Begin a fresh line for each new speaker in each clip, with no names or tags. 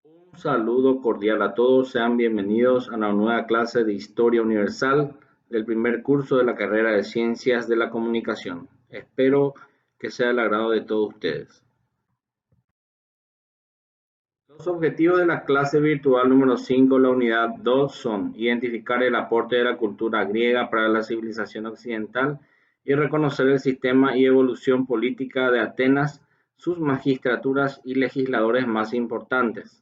Un saludo cordial a todos, sean bienvenidos a una nueva clase de Historia Universal del primer curso de la carrera de Ciencias de la Comunicación. Espero que sea del agrado de todos ustedes. Los objetivos de la clase virtual número 5, la unidad 2, son identificar el aporte de la cultura griega para la civilización occidental y reconocer el sistema y evolución política de Atenas, sus magistraturas y legisladores más importantes.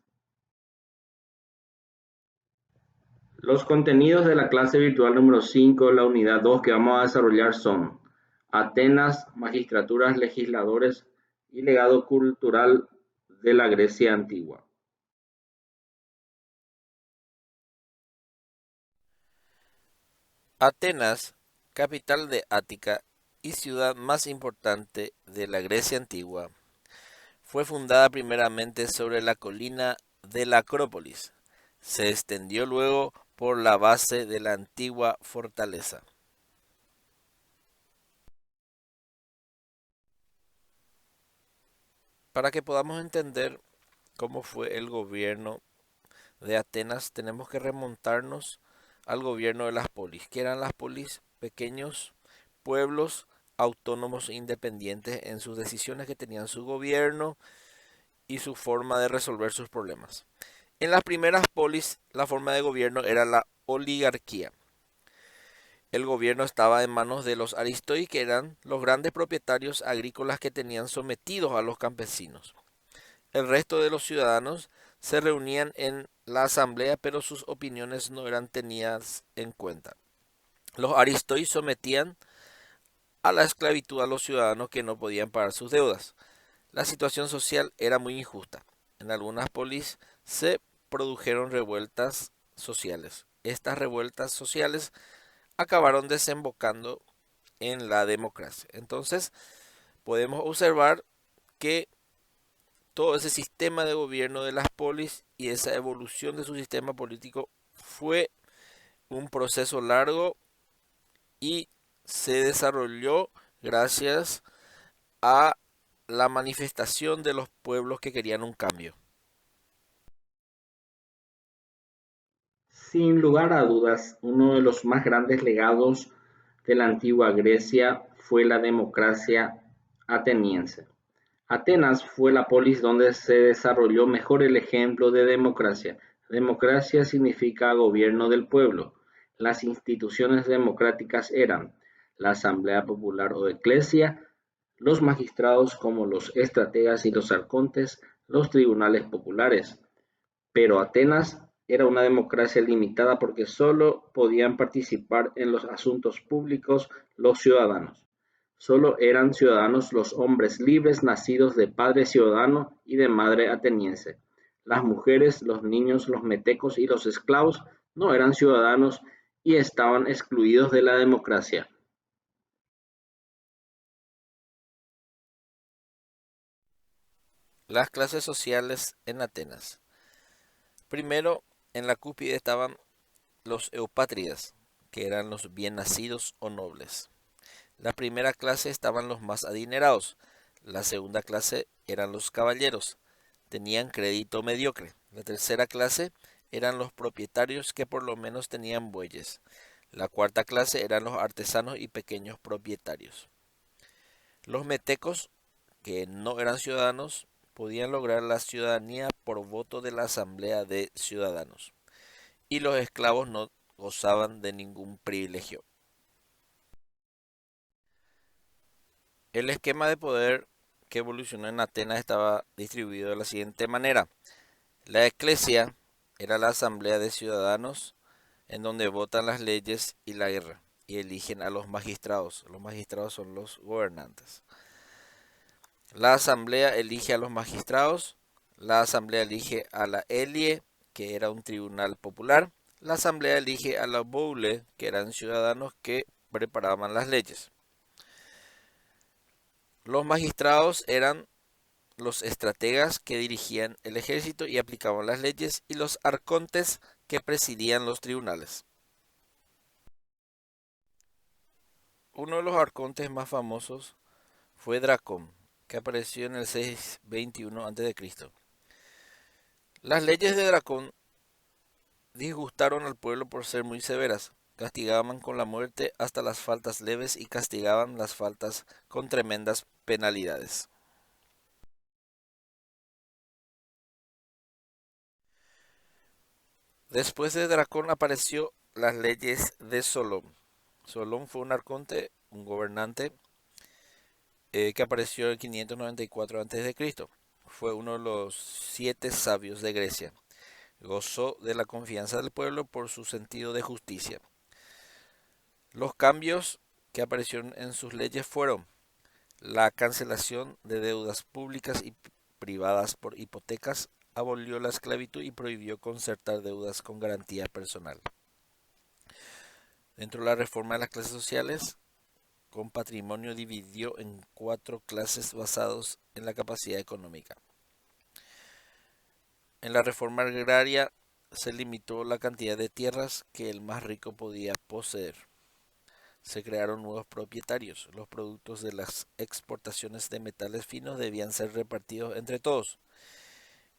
Los contenidos de la clase virtual número 5, la unidad 2 que vamos a desarrollar son Atenas, magistraturas, legisladores y legado cultural de la Grecia antigua.
Atenas, capital de Ática y ciudad más importante de la Grecia antigua, fue fundada primeramente sobre la colina de la Acrópolis. Se extendió luego por la base de la antigua fortaleza. Para que podamos entender cómo fue el gobierno de Atenas, tenemos que remontarnos al gobierno de las polis. ¿Qué eran las polis? Pequeños pueblos autónomos e independientes en sus decisiones, que tenían su gobierno y su forma de resolver sus problemas. En las primeras polis, la forma de gobierno era la oligarquía. El gobierno estaba en manos de los aristoi, que eran los grandes propietarios agrícolas que tenían sometidos a los campesinos. El resto de los ciudadanos se reunían en la asamblea, pero sus opiniones no eran tenidas en cuenta. Los aristoi sometían a la esclavitud a los ciudadanos que no podían pagar sus deudas. La situación social era muy injusta. En algunas polis se produjeron revueltas sociales. Estas revueltas sociales acabaron desembocando en la democracia. Entonces, podemos observar que todo ese sistema de gobierno de las polis y esa evolución de su sistema político fue un proceso largo y se desarrolló gracias a la manifestación de los pueblos que querían un cambio.
Sin lugar a dudas, uno de los más grandes legados de la antigua Grecia fue la democracia ateniense. Atenas fue la polis donde se desarrolló mejor el ejemplo de democracia. Democracia significa gobierno del pueblo. Las instituciones democráticas eran la Asamblea Popular o Eclesia, los magistrados como los estrategas y los arcontes, los tribunales populares. Pero Atenas era una democracia limitada porque solo podían participar en los asuntos públicos los ciudadanos. Solo eran ciudadanos los hombres libres nacidos de padre ciudadano y de madre ateniense. Las mujeres, los niños, los metecos y los esclavos no eran ciudadanos y estaban excluidos de la democracia.
Las clases sociales en Atenas. Primero, en la cúspide estaban los eupátridas, que eran los bien nacidos o nobles. La primera clase estaban los más adinerados. La segunda clase eran los caballeros, tenían crédito mediocre. La tercera clase eran los propietarios, que por lo menos tenían bueyes. La cuarta clase eran los artesanos y pequeños propietarios. Los metecos, que no eran ciudadanos, podían lograr la ciudadanía por voto de la Asamblea de Ciudadanos, y los esclavos no gozaban de ningún privilegio. El esquema de poder que evolucionó en Atenas estaba distribuido de la siguiente manera. La Eclesia era la asamblea de ciudadanos en donde votan las leyes y la guerra y eligen a los magistrados. Los magistrados son los gobernantes. La asamblea elige a los magistrados. La asamblea elige a la Elie, que era un tribunal popular. La asamblea elige a la Boule, que eran ciudadanos que preparaban las leyes. Los magistrados eran los estrategas que dirigían el ejército y aplicaban las leyes, y los arcontes que presidían los tribunales. Uno de los arcontes más famosos fue Dracón, que apareció en el 621 a.C. Las leyes de Dracón disgustaron al pueblo por ser muy severas. Castigaban con la muerte hasta las faltas leves y castigaban las faltas con tremendas penalidades. Después de Dracón apareció las leyes de Solón. Solón fue un arconte, un gobernante que apareció en 594 a.C. Fue uno de los 7 sabios de Grecia. Gozó de la confianza del pueblo por su sentido de justicia. Los cambios que aparecieron en sus leyes fueron la cancelación de deudas públicas y privadas por hipotecas, abolió la esclavitud y prohibió concertar deudas con garantía personal. Dentro de la reforma de las clases sociales, con patrimonio dividió en 4 clases basados en la capacidad económica. En la reforma agraria se limitó la cantidad de tierras que el más rico podía poseer. Se crearon nuevos propietarios. Los productos de las exportaciones de metales finos debían ser repartidos entre todos.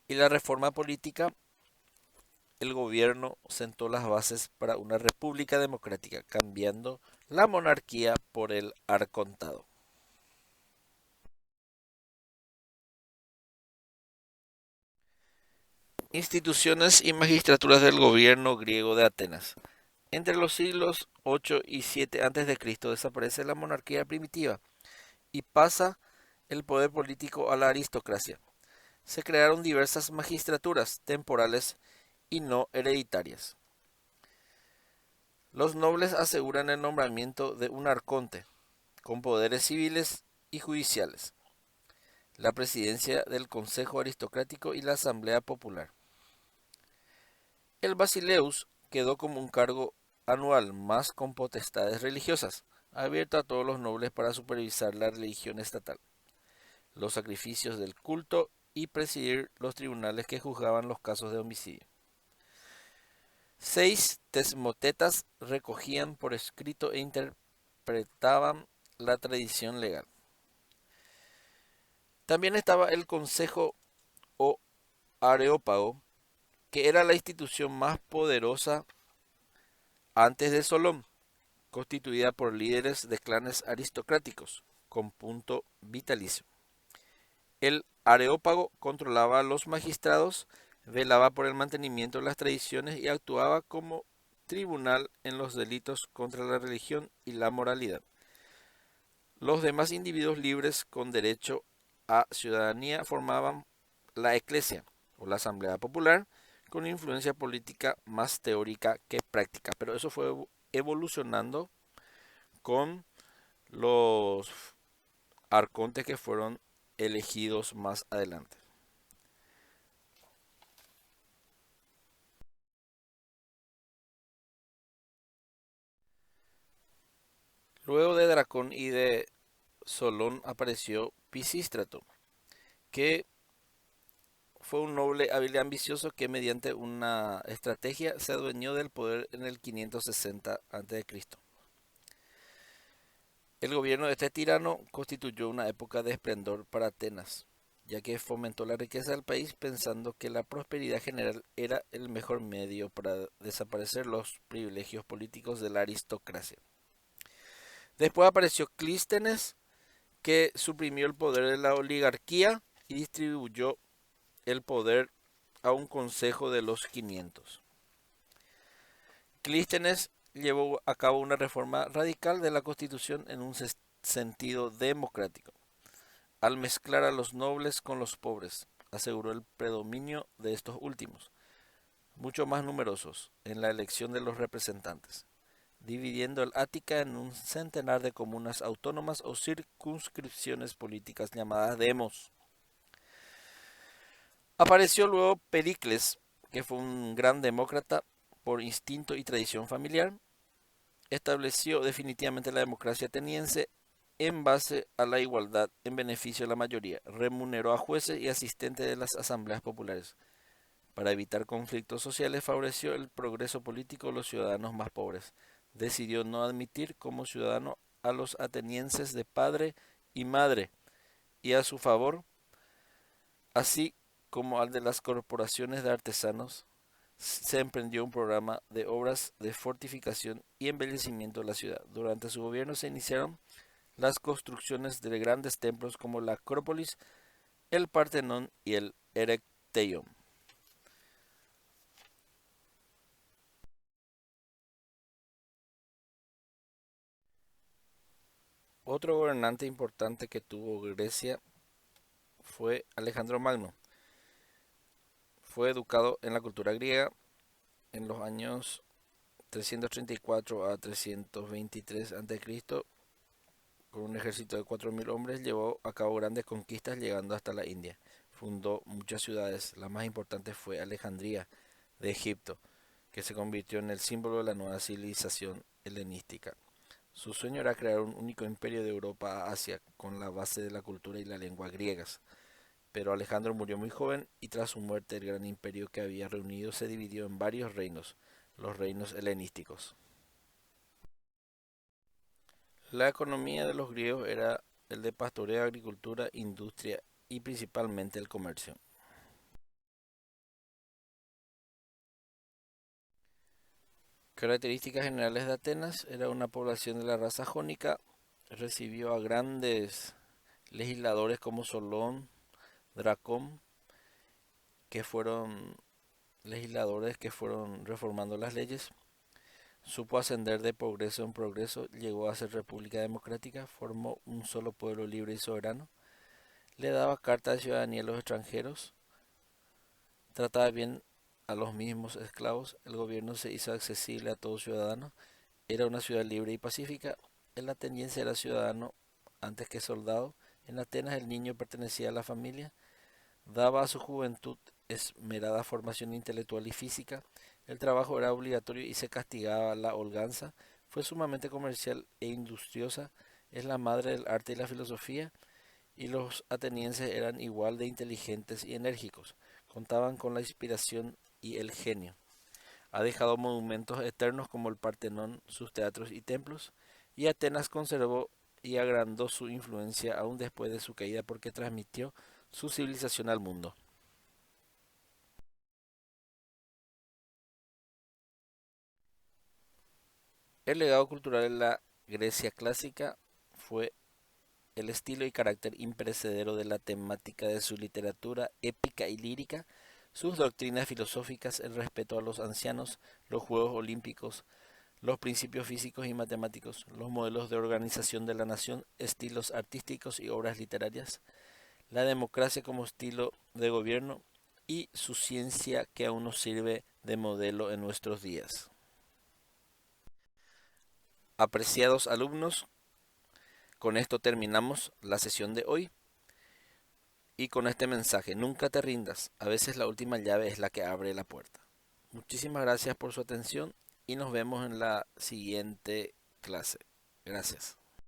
Y la reforma política, el gobierno sentó las bases para una república democrática, cambiando la monarquía por el arcontado. Instituciones y magistraturas del gobierno griego de Atenas. Entre los siglos 8 y 7 a.C. desaparece la monarquía primitiva y pasa el poder político a la aristocracia. Se crearon diversas magistraturas temporales y no hereditarias. Los nobles aseguran el nombramiento de un arconte, con poderes civiles y judiciales, la presidencia del Consejo Aristocrático y la Asamblea Popular. El basileus quedó como un cargo anual más con potestades religiosas, abierto a todos los nobles para supervisar la religión estatal, los sacrificios del culto y presidir los tribunales que juzgaban los casos de homicidio. 6 tesmotetas recogían por escrito e interpretaban la tradición legal. También estaba el Consejo o Areópago, que era la institución más poderosa antes de Solón, constituida por líderes de clanes aristocráticos, con punto vitalicio. El Areópago controlaba a los magistrados, velaba por el mantenimiento de las tradiciones y actuaba como tribunal en los delitos contra la religión y la moralidad. Los demás individuos libres con derecho a ciudadanía formaban la Eclesia o la Asamblea Popular, con influencia política más teórica que práctica, pero eso fue evolucionando con los arcontes que fueron elegidos más adelante. Luego de Dracón y de Solón apareció Pisístrato, que fue un noble hábil y ambicioso que mediante una estrategia se adueñó del poder en el 560 a.C. El gobierno de este tirano constituyó una época de esplendor para Atenas, ya que fomentó la riqueza del país pensando que la prosperidad general era el mejor medio para desaparecer los privilegios políticos de la aristocracia. Después apareció Clístenes, que suprimió el poder de la oligarquía y distribuyó el poder a un consejo de los 500. Clístenes llevó a cabo una reforma radical de la Constitución en un sentido democrático. Al mezclar a los nobles con los pobres, aseguró el predominio de estos últimos, mucho más numerosos, en la elección de los representantes, dividiendo el Ática en un centenar de comunas autónomas o circunscripciones políticas llamadas demos. Apareció luego Pericles, que fue un gran demócrata por instinto y tradición familiar. Estableció definitivamente la democracia ateniense en base a la igualdad en beneficio de la mayoría. Remuneró a jueces y asistentes de las asambleas populares. Para evitar conflictos sociales favoreció el progreso político de los ciudadanos más pobres. Decidió no admitir como ciudadano a los atenienses de padre y madre y a su favor, así como al de las corporaciones de artesanos, se emprendió un programa de obras de fortificación y embellecimiento de la ciudad. Durante su gobierno se iniciaron las construcciones de grandes templos como la Acrópolis, el Partenón y el Erechtheion. Otro gobernante importante que tuvo Grecia fue Alejandro Magno. Fue educado en la cultura griega en los años 334 a 323 a.C. Con un ejército de 4.000 hombres llevó a cabo grandes conquistas llegando hasta la India. Fundó muchas ciudades, la más importante fue Alejandría de Egipto, que se convirtió en el símbolo de la nueva civilización helenística. Su sueño era crear un único imperio de Europa a Asia, con la base de la cultura y la lengua griegas. Pero Alejandro murió muy joven y tras su muerte el gran imperio que había reunido se dividió en varios reinos, los reinos helenísticos. La economía de los griegos era el de pastoreo, agricultura, industria y principalmente el comercio. Características generales de Atenas: era una población de la raza jónica, recibió a grandes legisladores como Solón, Dracón, que fueron legisladores que fueron reformando las leyes. Supo ascender de progreso en progreso, llegó a ser república democrática, formó un solo pueblo libre y soberano, le daba carta de ciudadanía a los extranjeros, trataba bien a los mismos esclavos, el gobierno se hizo accesible a todo ciudadano, era una ciudad libre y pacífica, el ateniense era ciudadano antes que soldado, en Atenas el niño pertenecía a la familia, daba a su juventud esmerada formación intelectual y física, el trabajo era obligatorio y se castigaba la holganza, fue sumamente comercial e industriosa, es la madre del arte y la filosofía, y los atenienses eran igual de inteligentes y enérgicos, contaban con la inspiración y el genio. Ha dejado monumentos eternos como el Partenón, sus teatros y templos, y Atenas conservó y agrandó su influencia aún después de su caída porque transmitió su civilización al mundo. El legado cultural de la Grecia clásica fue el estilo y carácter imperecedero de la temática de su literatura épica y lírica, sus doctrinas filosóficas, el respeto a los ancianos, los Juegos Olímpicos, los principios físicos y matemáticos, los modelos de organización de la nación, estilos artísticos y obras literarias, la democracia como estilo de gobierno y su ciencia que aún nos sirve de modelo en nuestros días. Apreciados alumnos, con esto terminamos la sesión de hoy y con este mensaje: nunca te rindas, a veces la última llave es la que abre la puerta. Muchísimas gracias por su atención y nos vemos en la siguiente clase. Gracias.